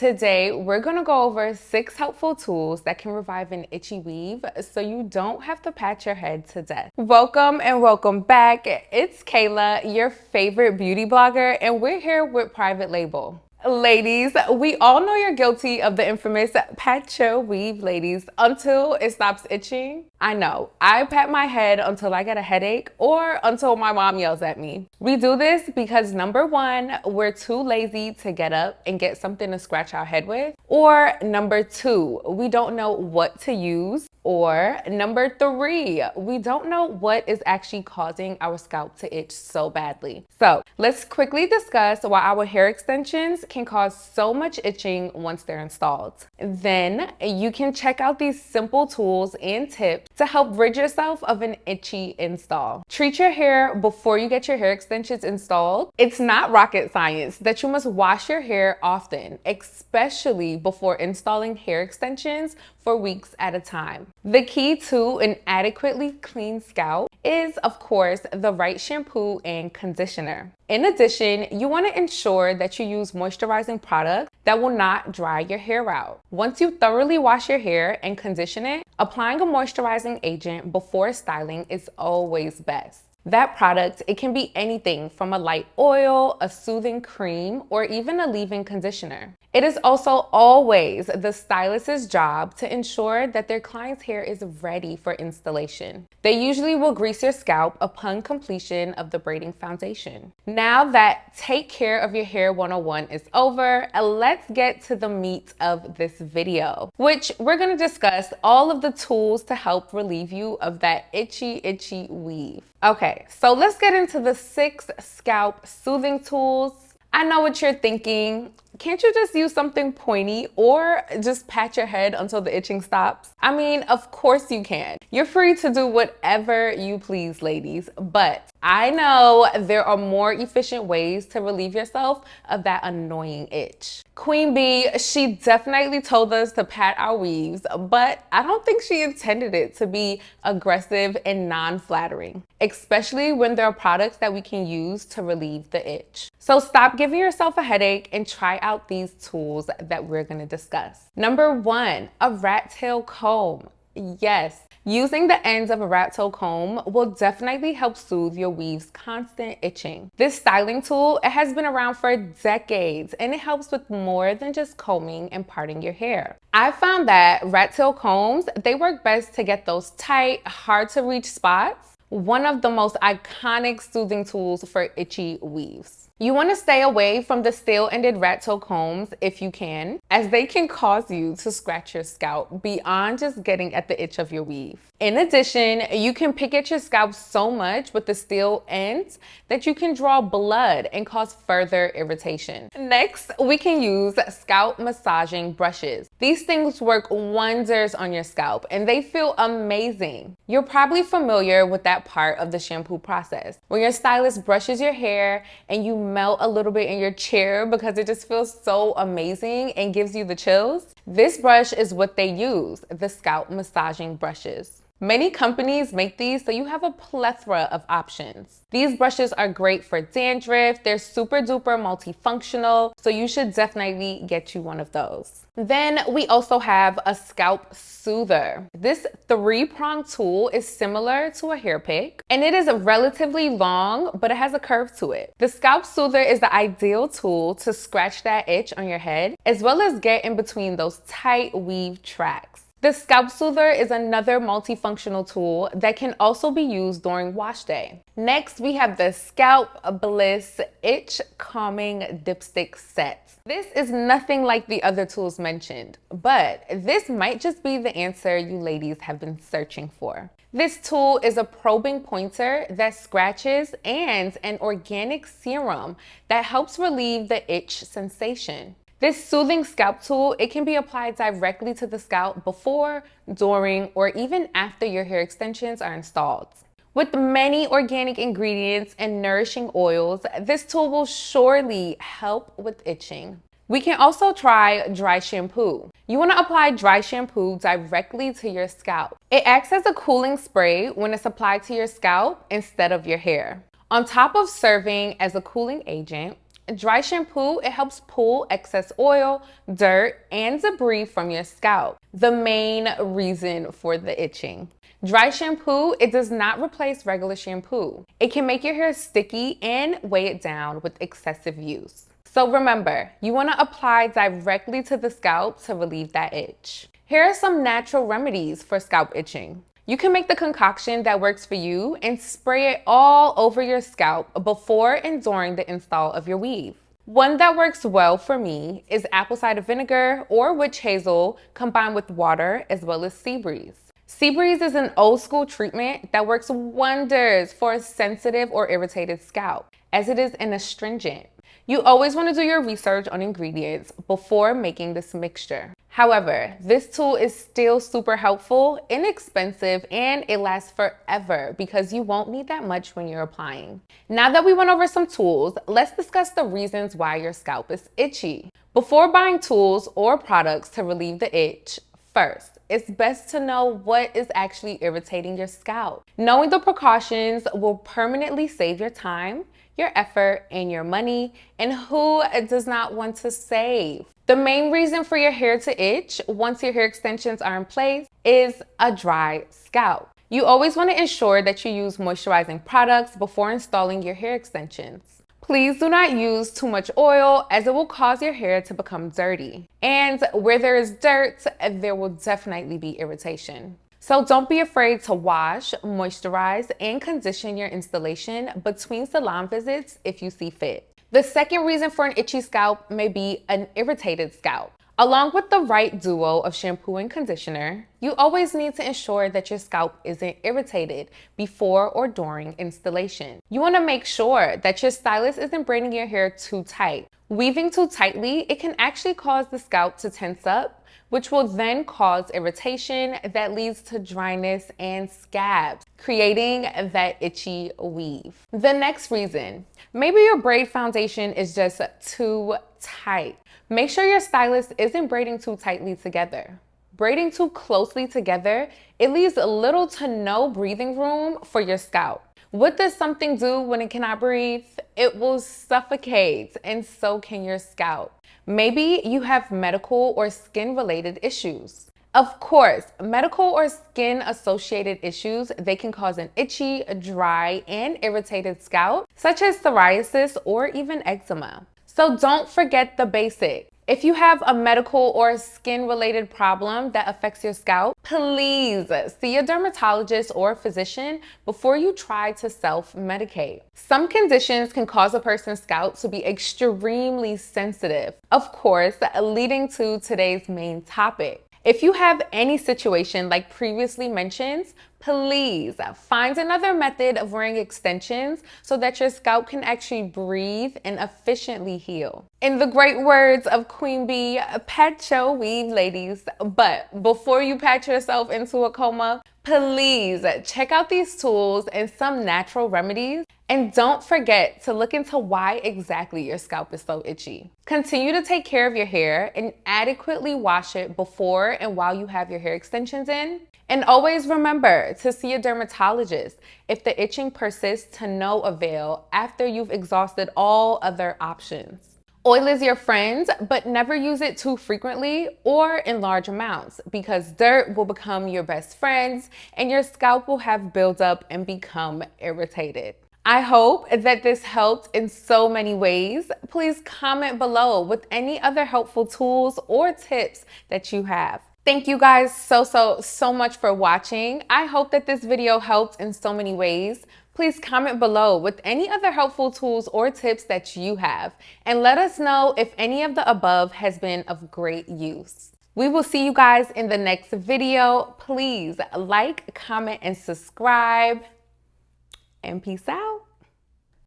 Today, we're gonna go over 6 helpful tools that can revive an itchy weave so you don't have to pat your head to death. Welcome and welcome back. It's Kayla, your favorite beauty blogger, and we're here with Private Label. Ladies, we all know you're guilty of the infamous pat your weave, ladies, until it stops itching. I know, I pat my head until I get a headache or until my mom yells at me. We do this because number 1, we're too lazy to get up and get something to scratch our head with. Or number 2, we don't know what to use. Or number 3, we don't know what is actually causing our scalp to itch so badly. So let's quickly discuss why our hair extensions can cause so much itching once they're installed. Then you can check out these simple tools and tips to help rid yourself of an itchy install. Treat your hair before you get your hair extensions installed. It's not rocket science that you must wash your hair often, especially before installing hair extensions for weeks at a time. The key to an adequately clean scalp is, of course, the right shampoo and conditioner. In addition, you want to ensure that you use moisturizing products that will not dry your hair out. Once you thoroughly wash your hair and condition it, applying a moisturizing agent before styling is always best. That product, it can be anything from a light oil, a soothing cream, or even a leave-in conditioner. It is also always the stylist's job to ensure that their client's hair is ready for installation. They usually will grease your scalp upon completion of the braiding foundation. Now that Take Care of Your Hair 101 is over, let's get to the meat of this video, which we're going to discuss all of the tools to help relieve you of that itchy weave. Okay, so let's get into the 6 scalp soothing tools. I know what you're thinking. Can't you just use something pointy or just pat your head until the itching stops? I mean, of course you can. You're free to do whatever you please, ladies, but I know there are more efficient ways to relieve yourself of that annoying itch. Queen Bee, she definitely told us to pat our weaves, but I don't think she intended it to be aggressive and non-flattering, especially when there are products that we can use to relieve the itch. So stop giving yourself a headache and try out these tools that we're going to discuss. Number 1, a rat tail comb. Yes, using the ends of a rat tail comb will definitely help soothe your weave's constant itching. This styling tool, it has been around for decades and it helps with more than just combing and parting your hair. I found that rat tail combs, they work best to get those tight, hard to reach spots. One of the most iconic soothing tools for itchy weaves. You want to stay away from the steel-ended rat tail combs if you can, as they can cause you to scratch your scalp beyond just getting at the itch of your weave. In addition, you can pick at your scalp so much with the steel ends that you can draw blood and cause further irritation. Next, we can use scalp massaging brushes. These things work wonders on your scalp and they feel amazing. You're probably familiar with that part of the shampoo process, where your stylist brushes your hair and you melt a little bit in your chair because it just feels so amazing and gives you the chills. This brush is what they use, the scalp massaging brushes. Many companies make these so you have a plethora of options. These brushes are great for dandruff. They're super duper multifunctional, so you should definitely get you one of those. Then we also have a scalp soother. This 3-pronged tool is similar to a hair pick, and it is relatively long, but it has a curve to it. The scalp soother is the ideal tool to scratch that itch on your head, as well as get in between those tight weave tracks. The scalp soother is another multifunctional tool that can also be used during wash day. Next, we have the Scalp Bliss Itch Calming Dipstick Set. This is nothing like the other tools mentioned, but this might just be the answer you ladies have been searching for. This tool is a probing pointer that scratches and an organic serum that helps relieve the itch sensation. This soothing scalp tool, it can be applied directly to the scalp before, during, or even after your hair extensions are installed. With many organic ingredients and nourishing oils, this tool will surely help with itching. We can also try dry shampoo. You want to apply dry shampoo directly to your scalp. It acts as a cooling spray when it's applied to your scalp instead of your hair. On top of serving as a cooling agent, Dry shampoo, it helps pull excess oil, dirt, and debris from your scalp, the main reason for the itching. Dry shampoo, it does not replace regular shampoo. It can make your hair sticky and weigh it down with excessive use. So remember, you want to apply directly to the scalp to relieve that itch. Here are some natural remedies for scalp itching. You can make the concoction that works for you and spray it all over your scalp before and during the install of your weave. One that works well for me is apple cider vinegar or witch hazel combined with water as well as sea breeze. Sea breeze is an old school treatment that works wonders for a sensitive or irritated scalp, as it is an astringent. You always want to do your research on ingredients before making this mixture. However, this tool is still super helpful, inexpensive, and it lasts forever because you won't need that much when you're applying. Now that we went over some tools, let's discuss the reasons why your scalp is itchy. Before buying tools or products to relieve the itch, first, it's best to know what is actually irritating your scalp. Knowing the precautions will permanently save your time, your effort, and your money, and who does not want to save? The main reason for your hair to itch once your hair extensions are in place is a dry scalp. You always want to ensure that you use moisturizing products before installing your hair extensions. Please do not use too much oil as it will cause your hair to become dirty. And where there is dirt, there will definitely be irritation. So don't be afraid to wash, moisturize, and condition your installation between salon visits if you see fit. The second reason for an itchy scalp may be an irritated scalp. Along with the right duo of shampoo and conditioner, you always need to ensure that your scalp isn't irritated before or during installation. You want to make sure that your stylist isn't braiding your hair too tight. Weaving too tightly, it can actually cause the scalp to tense up, which will then cause irritation that leads to dryness and scabs, creating that itchy weave. The next reason, maybe your braid foundation is just too tight. Make sure your stylist isn't braiding too tightly together. Braiding too closely together, it leaves little to no breathing room for your scalp. What does something do when it cannot breathe? It will suffocate, and so can your scalp. Maybe you have medical or skin-related issues. Of course, medical or skin-associated issues, they can cause an itchy, dry, and irritated scalp, such as psoriasis or even eczema. So don't forget the basics. If you have a medical or skin-related problem that affects your scalp, please see a dermatologist or a physician before you try to self-medicate. Some conditions can cause a person's scalp to be extremely sensitive, of course, leading to today's main topic. If you have any situation like previously mentioned, please find another method of wearing extensions so that your scalp can actually breathe and efficiently heal. In the great words of Queen Bee, patch your weave, ladies. But before you patch yourself into a coma, please check out these tools and some natural remedies. And don't forget to look into why exactly your scalp is so itchy. Continue to take care of your hair and adequately wash it before and while you have your hair extensions in. And always remember to see a dermatologist if the itching persists to no avail after you've exhausted all other options. Oil is your friend, but never use it too frequently or in large amounts because dirt will become your best friend and your scalp will have buildup and become irritated. I hope that this helped in so many ways. Please comment below with any other helpful tools or tips that you have. Thank you guys so much for watching. I hope that this video helped in so many ways. Please comment below with any other helpful tools or tips that you have, and let us know if any of the above has been of great use. We will see you guys in the next video. Please like, comment, and subscribe, and peace out.